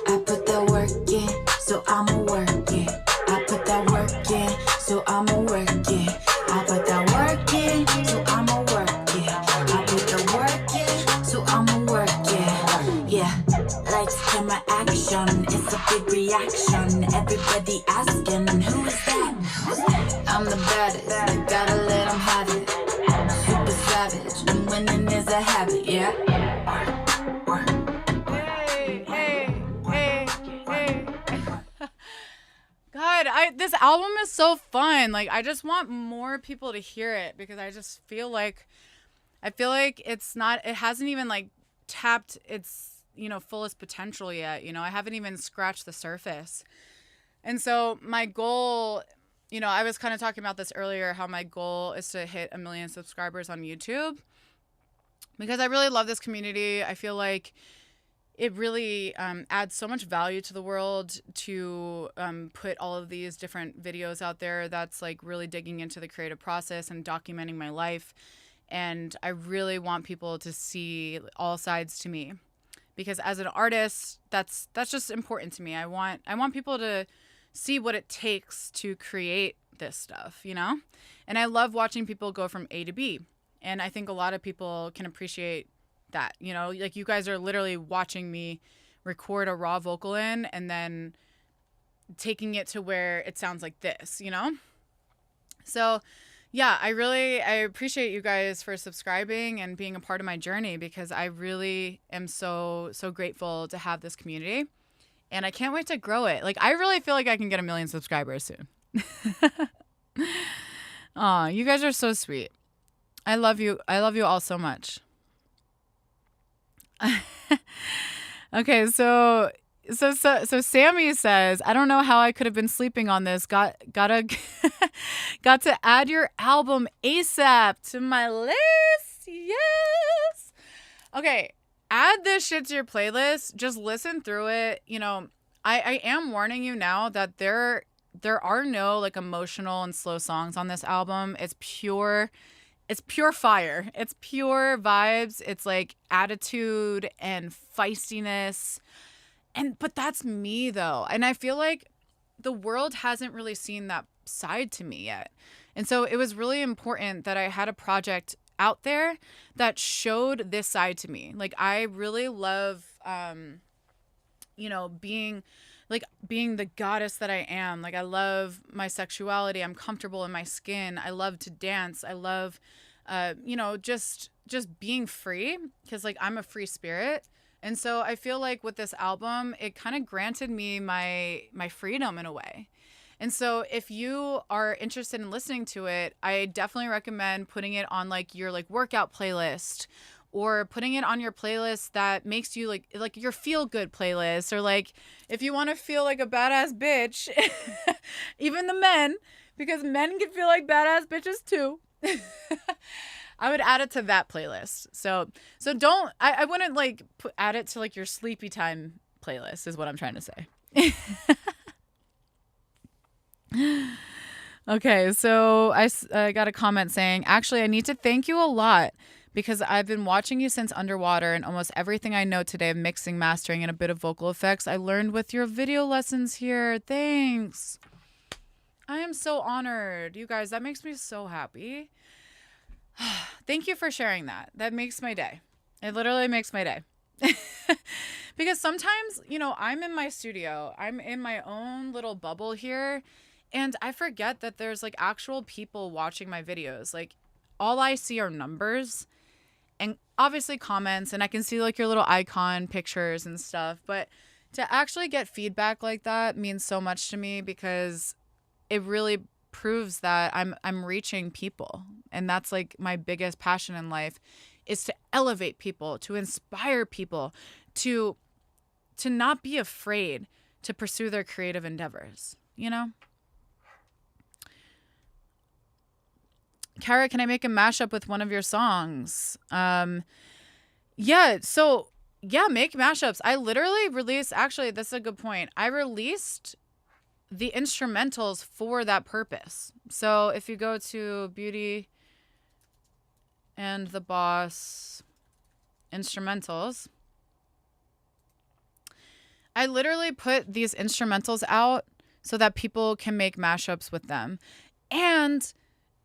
I put that work in, so I'ma work it. I put that work in, so I'ma work it. I put that work in, so I'ma work it. I put the work in, so I'ma work it. Yeah, lights, camera, action. It's a big reaction. Everybody asking, who is that? I'm the baddest, I gotta let them have it. Super savage, and winning is a habit, yeah. God, this album is so fun. Like, I just want more people to hear it because I just feel like it hasn't even like tapped its, you know, fullest potential yet. You know, I haven't even scratched the surface. And so my goal, you know, I was kind of talking about this earlier, how my goal is to hit 1 million subscribers on YouTube because I really love this community. I feel like it really adds so much value to the world to put all of these different videos out there that's like really digging into the creative process and documenting my life. And I really want people to see all sides to me because as an artist, that's just important to me. I want people to see what it takes to create this stuff, you know? And I love watching people go from A to B. And I think a lot of people can appreciate that, you know, like you guys are literally watching me record a raw vocal in and then taking it to where it sounds like this, you know? So Yeah, I appreciate you guys for subscribing and being a part of my journey, because I really am so grateful to have this community, and I can't wait to grow it. Like, I really feel like I can get 1 million subscribers soon. Aw, you guys are so sweet. I love you. I love you all so much. Okay, so Sammy says, I don't know how I could have been sleeping on this. Got to add your album ASAP to my list. Yes. Okay, add this shit to your playlist. Just listen through it. You know, I am warning you now that there are no like emotional and slow songs on this album. It's pure fire. It's pure vibes. It's like attitude and feistiness. But that's me though. And I feel like the world hasn't really seen that side to me yet. And so it was really important that I had a project out there that showed this side to me. Like, I really love being the goddess that I am. Like, I love my sexuality. I'm comfortable in my skin. I love to dance. I love just being free, because like I'm a free spirit. And so I feel like with this album, it kind of granted me my freedom in a way. And so if you are interested in listening to it, I definitely recommend putting it on like your like workout playlist, or putting it on your playlist that makes you like your feel good playlist, or like if you want to feel like a badass bitch, even the men, because men can feel like badass bitches too. I would add it to that playlist. So don't, I wouldn't like add it to like your sleepy time playlist is what I'm trying to say. Okay. So I got a comment saying, actually, I need to thank you a lot, because I've been watching you since Underwater, and almost everything I know today of mixing, mastering, and a bit of vocal effects I learned with your video lessons here. Thanks. I am so honored. You guys, that makes me so happy. Thank you for sharing that. That makes my day. It literally makes my day. Because sometimes, I'm in my studio. I'm in my own little bubble here, and I forget that there's like actual people watching my videos. Like, all I see are numbers and obviously comments, and I can see like your little icon pictures and stuff. But to actually get feedback like that means so much to me, because it really proves that I'm reaching people. And that's like my biggest passion in life, is to elevate people, to inspire people, to not be afraid to pursue their creative endeavors, Karra, can I make a mashup with one of your songs? Yeah, so yeah, make mashups. I literally released, actually, this is a good point. I released the instrumentals for that purpose. So if you go to Beauty and the Boss instrumentals, I literally put these instrumentals out so that people can make mashups with them. And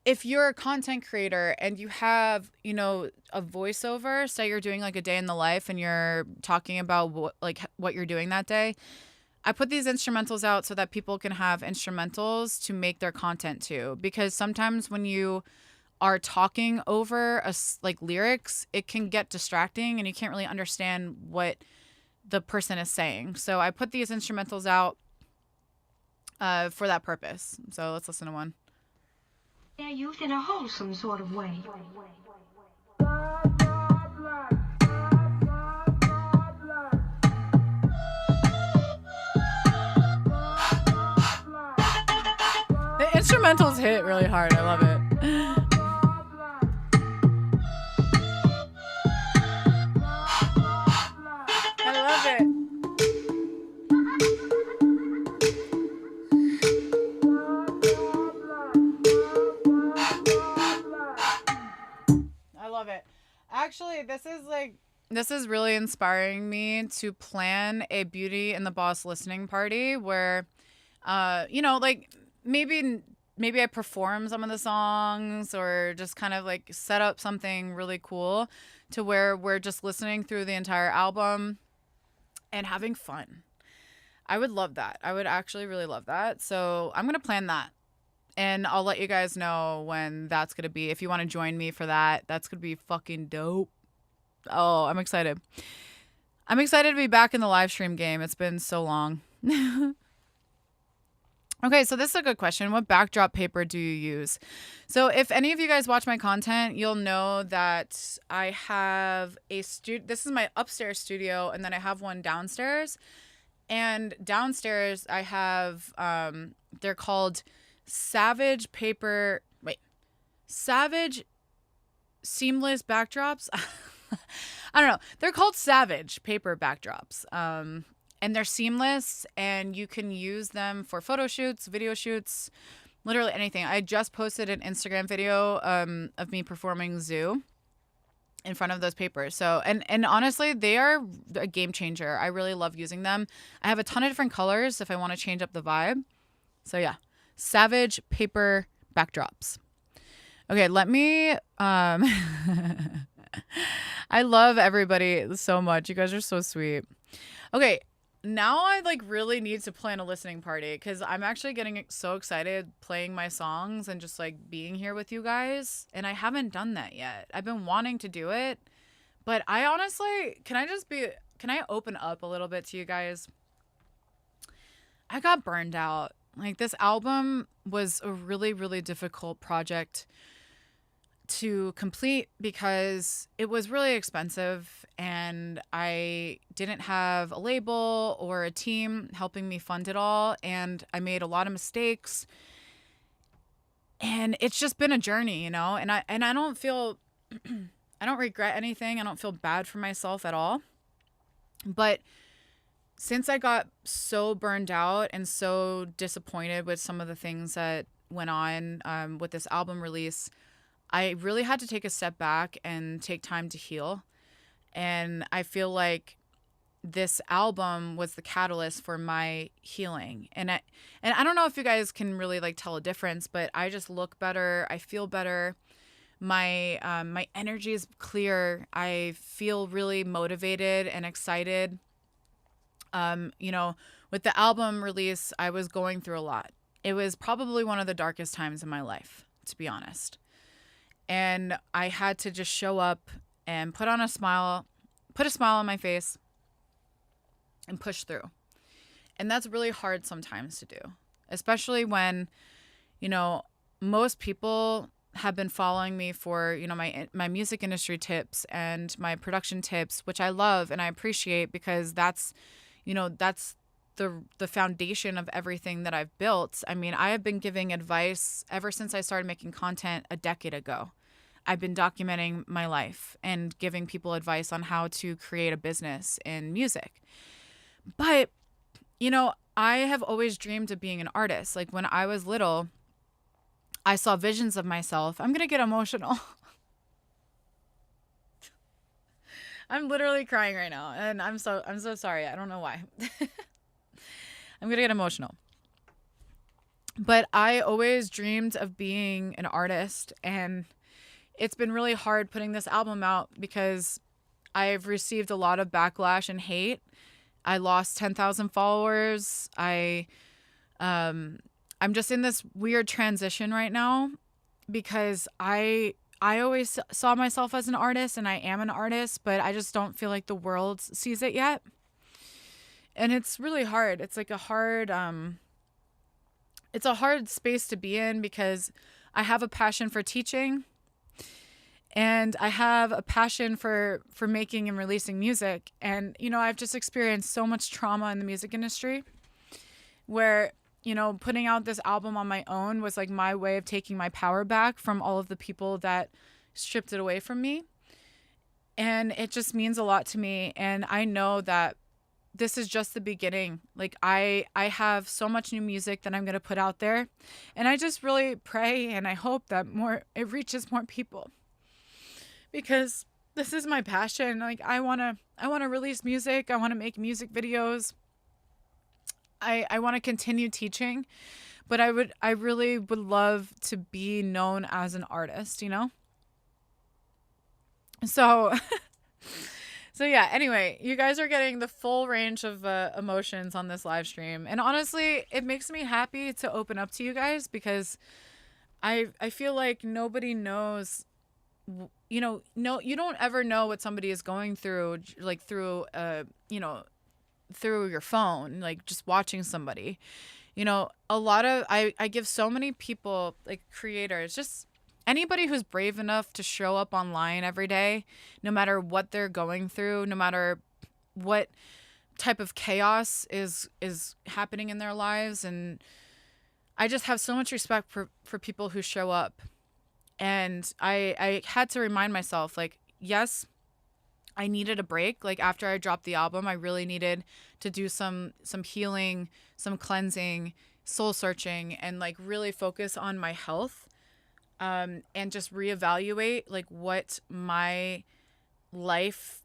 if you're a content creator and you have, a voiceover, say you're doing like a day in the life and you're talking about what you're doing that day, I put these instrumentals out so that people can have instrumentals to make their content too. Because sometimes when you are talking over lyrics, it can get distracting and you can't really understand what the person is saying. So I put these instrumentals out for that purpose. So let's listen to one. They're used in a wholesome sort of way. The instrumentals hit really hard. I love it. I love it. I love it. Actually, this is really inspiring me to plan a Beauty and the Boss listening party where, maybe I perform some of the songs, or just kind of like set up something really cool to where we're just listening through the entire album and having fun. I would love that. I would actually really love that. So I'm going to plan that. And I'll let you guys know when that's going to be. If you want to join me for that, that's going to be fucking dope. Oh, I'm excited. I'm excited to be back in the live stream game. It's been so long. Okay, so this is a good question. What backdrop paper do you use? So if any of you guys watch my content, you'll know that I have a this is my upstairs studio, and then I have one downstairs. And downstairs I have they're called Savage seamless backdrops. I don't know. They're called Savage paper backdrops. And they're seamless, and you can use them for photo shoots, video shoots, literally anything. I just posted an Instagram video of me performing Zoo in front of those papers. So, and honestly, they are a game changer. I really love using them. I have a ton of different colors if I want to change up the vibe. So yeah, Savage paper backdrops. Okay, let me, I love everybody so much. You guys are so sweet. Okay. Now I like really need to plan a listening party because I'm actually getting so excited playing my songs and just like being here with you guys. And I haven't done that yet. I've been wanting to do it, but I honestly, can I open up a little bit to you guys? I got burned out. Like this album was a really, really difficult project to complete because it was really expensive and I didn't have a label or a team helping me fund it all, and I made a lot of mistakes, and it's just been a journey, you know, and I don't feel I don't regret anything. I don't feel bad for myself at all. But since I got so burned out and so disappointed with some of the things that went on with this album release, I really had to take a step back and take time to heal. And I feel like this album was the catalyst for my healing. And I don't know if you guys can really like tell a difference, but I just look better. I feel better. My energy is clear. I feel really motivated and excited. You know, with the album release, I was going through a lot. It was probably one of the darkest times in my life, to be honest. And I had to just show up and put a smile on my face and push through. And that's really hard sometimes to do, especially when, you know, most people have been following me for, you know, my music industry tips and my production tips, which I love and I appreciate because that's, you know, that's the foundation of everything that I've built. I mean, I have been giving advice ever since I started making content a decade ago. I've been documenting my life and giving people advice on how to create a business in music. But, you know, I have always dreamed of being an artist. Like when I was little, I saw visions of myself. I'm going to get emotional. I'm literally crying right now, and I'm so sorry. I don't know why. I'm going to get emotional. But I always dreamed of being an artist, and it's been really hard putting this album out because I've received a lot of backlash and hate. I lost 10,000 followers. I'm just in this weird transition right now because I always saw myself as an artist, and I am an artist, but I just don't feel like the world sees it yet. And it's really hard. It's like it's a hard space to be in because I have a passion for teaching. And I have a passion for making and releasing music. And, you know, I've just experienced so much trauma in the music industry where, you know, putting out this album on my own was like my way of taking my power back from all of the people that stripped it away from me. And it just means a lot to me. And I know that this is just the beginning. Like I have so much new music that I'm going to put out there. And I just really pray and I hope that it reaches more people. Because this is my passion. Like I want to release music. I want to make music videos. I want to continue teaching, but I really would love to be known as an artist, you know? So yeah, anyway, you guys are getting the full range of emotions on this live stream. And honestly, it makes me happy to open up to you guys because I feel like nobody knows, no, you don't ever know what somebody is going through, like through, through your phone, like just watching somebody. A lot of, I give so many people, like creators, just anybody who's brave enough to show up online every day, no matter what they're going through, no matter what type of chaos is happening in their lives. And I just have so much respect for people who show up. And I had to remind myself, like, yes, I needed a break. Like after I dropped the album, I really needed to do some healing, some cleansing, soul searching, and like really focus on my health, and just reevaluate like what my life,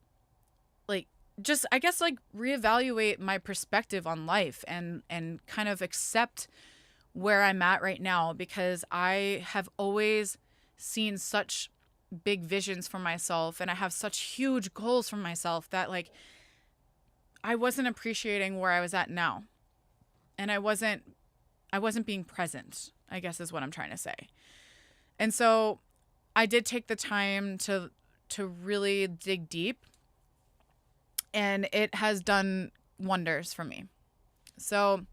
like just I guess like reevaluate my perspective on life, and kind of accept where I'm at right now, because I have always seen such big visions for myself, and I have such huge goals for myself, that like I wasn't appreciating where I was at now. And I wasn't being present, I guess is what I'm trying to say. And so I did take the time to really dig deep, and it has done wonders for me. So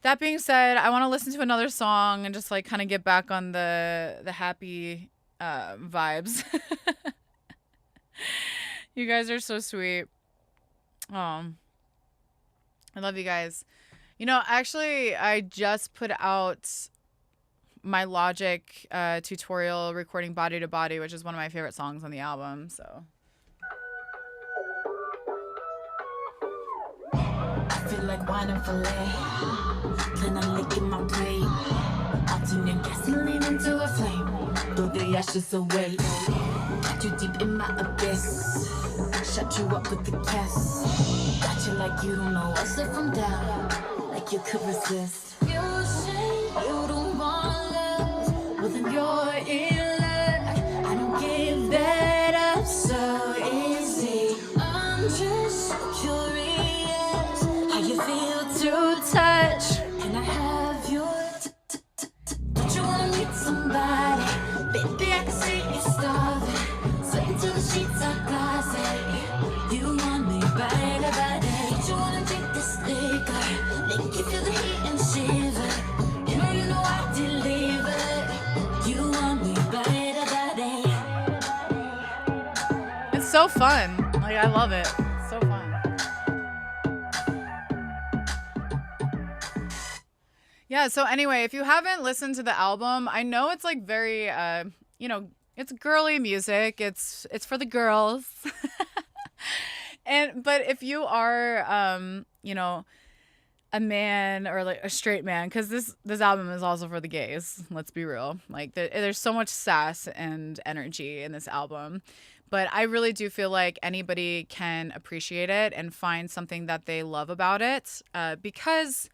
that being said, I want to listen to another song and just like kind of get back on the happy vibes. You guys are so sweet. I love you guys. Actually, I just put out my Logic tutorial recording Body to Body, which is one of my favorite songs on the album. So I feel like wine and filet. Then I'm licking my plate. I'll turn your gasoline into a flame. Throw the ashes away. Got you deep in my abyss. Shut you up with the kiss. Got you like you don't know what's up from down. Like you could resist. You say you don't want love. Well then you're in luck. I don't give that up so easy. I'm just curious how you feel to touch. Can I have your don't you wanna meet somebody? Baby, I can see you starving. Sweating till the sheets are glossy. You want me by the body. Don't you wanna drink this liquor? Make you feel the heat and shiver. You know I deliver. You want me by the body. it's so fun. Like I love it. It's so fun. Yeah, so anyway, if you haven't listened to the album, I know it's like very it's girly music. It's for the girls. But if you are a man, or like a straight man, because this album is also for the gays, let's be real. Like there's so much sass and energy in this album, but I really do feel like anybody can appreciate it and find something that they love about it, because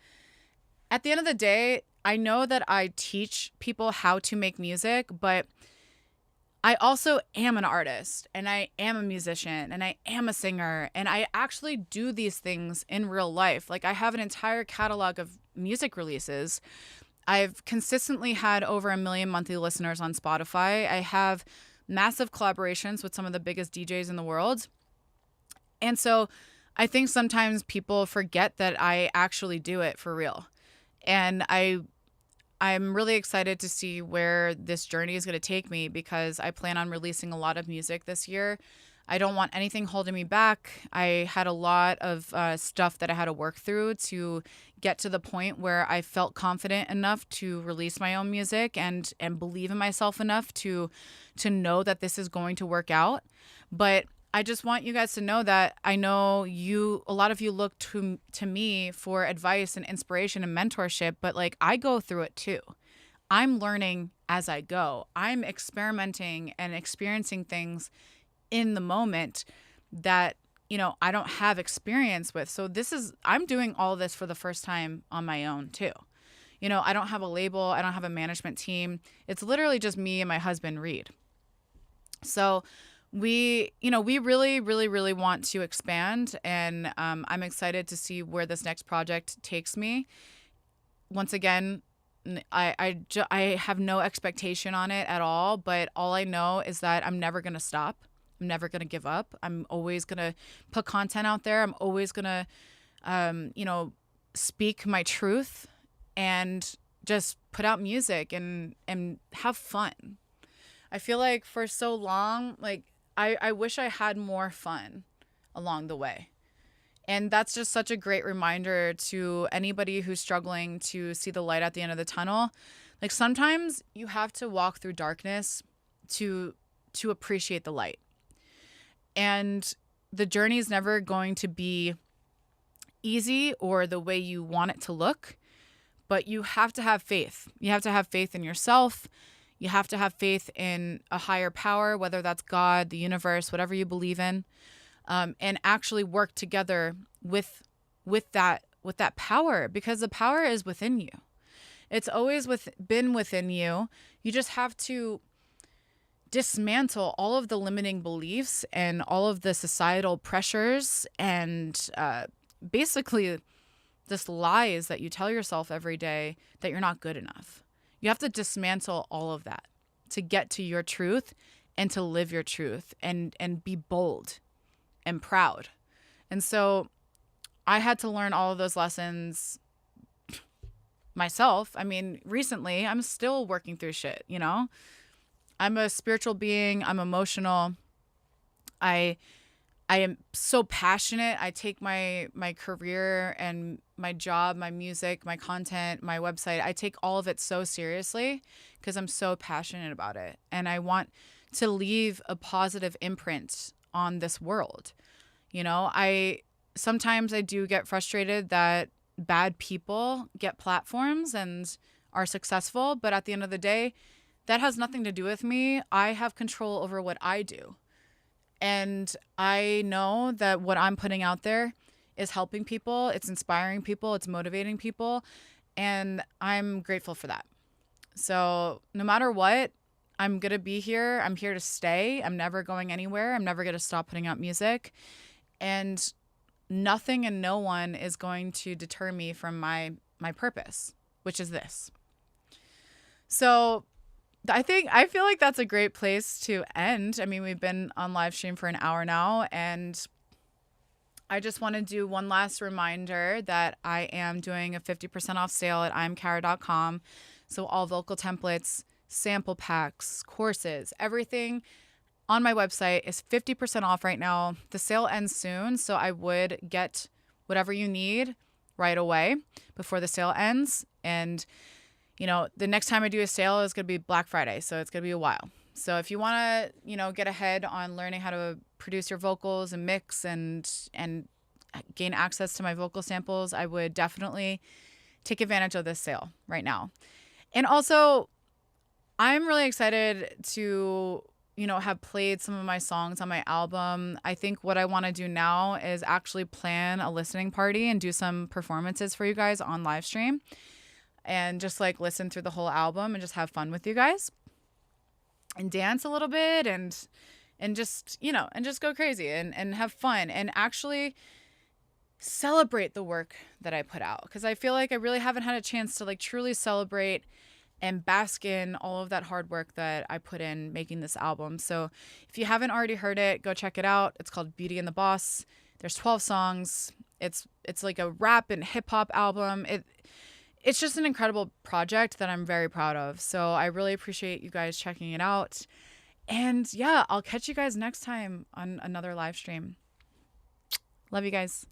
at the end of the day, I know that I teach people how to make music, but I also am an artist, and I am a musician, and I am a singer, and I actually do these things in real life. Like I have an entire catalog of music releases. I've consistently had over 1 million monthly listeners on Spotify. I have massive collaborations with some of the biggest DJs in the world. And so I think sometimes people forget that I actually do it for real. And I'm really excited to see where this journey is going to take me, because I plan on releasing a lot of music this year. I don't want anything holding me back. I had a lot of stuff that I had to work through to get to the point where I felt confident enough to release my own music and believe in myself enough to know that this is going to work out. But I just want you guys to know that I know a lot of you look to me for advice and inspiration and mentorship, but like I go through it too. I'm learning as I go. I'm experimenting and experiencing things in the moment that, I don't have experience with. So I'm doing all this for the first time on my own too. I don't have a label. I don't have a management team. It's literally just me and my husband, Reed. So we really, really, really want to expand, and I'm excited to see where this next project takes me. Once again, I have no expectation on it at all, but all I know is that I'm never going to stop. I'm never going to give up. I'm always going to put content out there. I'm always going to, speak my truth and just put out music and have fun. I feel like for so long, like I wish I had more fun along the way. And that's just such a great reminder to anybody who's struggling to see the light at the end of the tunnel. Like sometimes you have to walk through darkness to appreciate the light. And the journey is never going to be easy or the way you want it to look, but you have to have faith. You have to have faith in yourself. You have to have faith in a higher power, whether that's God, the universe, whatever you believe in. And actually work together with that power, because the power is within you. It's always been within you. You just have to dismantle all of the limiting beliefs and all of the societal pressures and basically just lies that you tell yourself every day that you're not good enough. You have to dismantle all of that to get to your truth and to live your truth and be bold and proud. And so I had to learn all of those lessons myself. I mean, recently I'm still working through shit, you know? I'm a spiritual being. I'm emotional. I am so passionate. I take my career and my job, my music, my content, my website, I take all of it so seriously because I'm so passionate about it. And I want to leave a positive imprint on this world. You know, sometimes I do get frustrated that bad people get platforms and are successful, but at the end of the day, that has nothing to do with me. I have control over what I do. And I know that what I'm putting out there is helping people, it's inspiring people, it's motivating people, and I'm grateful for that. So no matter what, I'm going to be here. I'm here to stay. I'm never going anywhere. I'm never going to stop putting out music. And nothing and no one is going to deter me from my purpose, which is this. So I feel like that's a great place to end. I mean, we've been on live stream for an hour now, and I just want to do one last reminder that I am doing a 50% off sale at imkarra.com. So all vocal templates, sample packs, courses, everything on my website is 50% off right now. The sale ends soon, so I would get whatever you need right away before the sale ends. And, you know, the next time I do a sale is going to be Black Friday, so it's going to be a while. So if you want to, you know, get ahead on learning how to produce your vocals and mix and gain access to my vocal samples, I would definitely take advantage of this sale right now. And also, I'm really excited to, you know, have played some of my songs on my album. I think what I want to do now is actually plan a listening party and do some performances for you guys on live stream and just like listen through the whole album and just have fun with you guys and dance a little bit and just, you know, and just go crazy and have fun and actually celebrate the work that I put out. Because I feel like I really haven't had a chance to like truly celebrate and bask in all of that hard work that I put in making this album. So if you haven't already heard it, go check it out. It's called Beauty and the Boss. There's 12 songs. It's like a rap and hip hop album. It's just an incredible project that I'm very proud of. So I really appreciate you guys checking it out. And yeah, I'll catch you guys next time on another live stream. Love you guys.